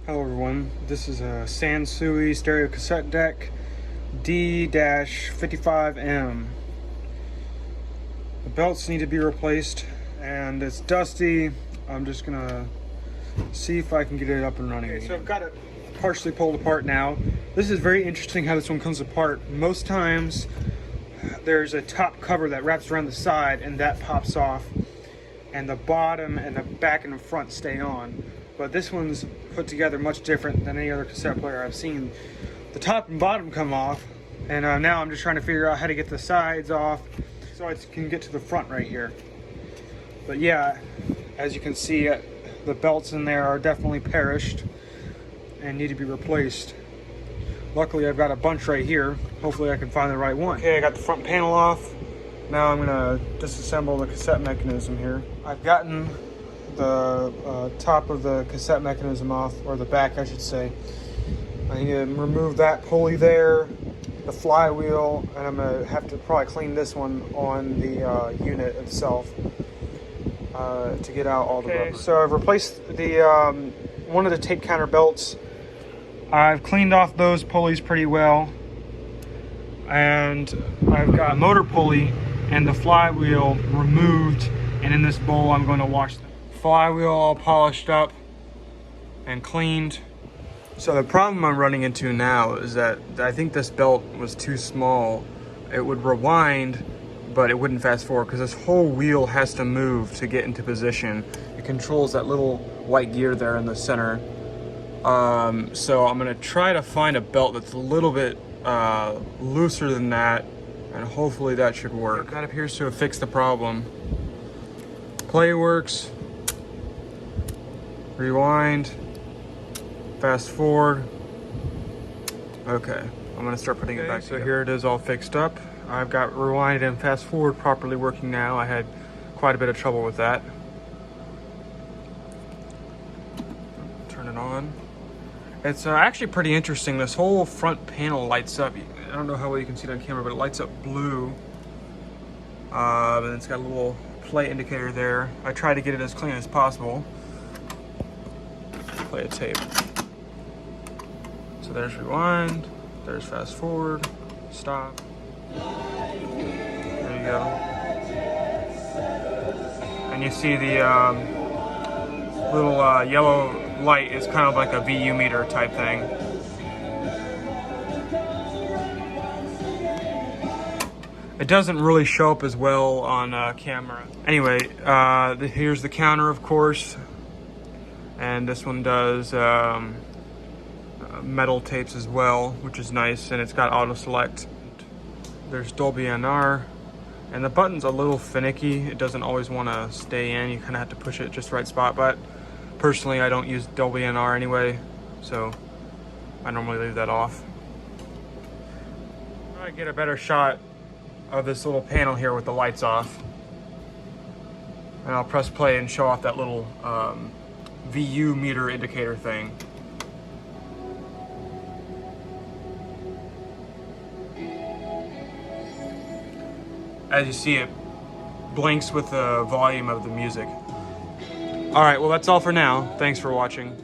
Hello everyone, this is a Sansui stereo cassette deck D-55M. The belts need to be replaced and it's dusty. I'm just gonna see if I can get it up and running. Okay, so I've got it partially pulled apart now. This is very interesting how this one comes apart. Most times there's a top cover that wraps around the side and that pops off, and the bottom and the back and the front stay on. But this one's put together much different than any other cassette player I've seen. The top and bottom come off, and now I'm just trying to figure out how to get the sides off so I can get to the front right here. But yeah, as you can see, the belts in there are definitely perished and need to be replaced. Luckily, I've got a bunch right here. Hopefully I can find the right one. Okay, I got the front panel off. Now I'm gonna disassemble the cassette mechanism here. I've gotten the top of the cassette mechanism off, or the back I should say. I need to remove that pulley there, the flywheel, and I'm gonna have to probably clean this one on the unit itself to get out all the rubber. So I've replaced the one of the tape counter belts. I've cleaned off those pulleys pretty well, and I've got a motor pulley and the flywheel removed, and in this bowl I'm going to wash them. Flywheel all polished up and cleaned. So the problem I'm running into now is that I think this belt was too small. It would rewind, but it wouldn't fast forward because this whole wheel has to move to get into position. It controls that little white gear there in the center. So I'm gonna try to find a belt that's a little bit looser than that, and hopefully that should work. That appears to have fixed the problem. Play works. Rewind. Fast forward. Okay, I'm gonna start putting it back together. So here it is all fixed up. I've got rewind and fast forward properly working now. I had quite a bit of trouble with that. Turn it on. It's actually pretty interesting. This whole front panel lights up. I don't know how well you can see it on camera, but it lights up blue. And it's got a little play indicator there. I try to get it as clean as possible. Play a tape. So there's rewind, there's fast forward, stop. There you go. And you see the little yellow light is kind of like a VU meter type thing. It doesn't really show up as well on camera. Anyway, here's the counter, of course. And this one does metal tapes as well, which is nice, and it's got auto select. There's Dolby NR, and the button's a little finicky. It doesn't always want to stay in. You kind of have to push it just the right spot, but personally I don't use Dolby NR anyway, so I normally leave that off. I get a better shot of this little panel here with the lights off, and I'll press play and show off that little VU meter indicator thing. As you see, it blinks with the volume of the music. All right, well, that's all for now. Thanks for watching.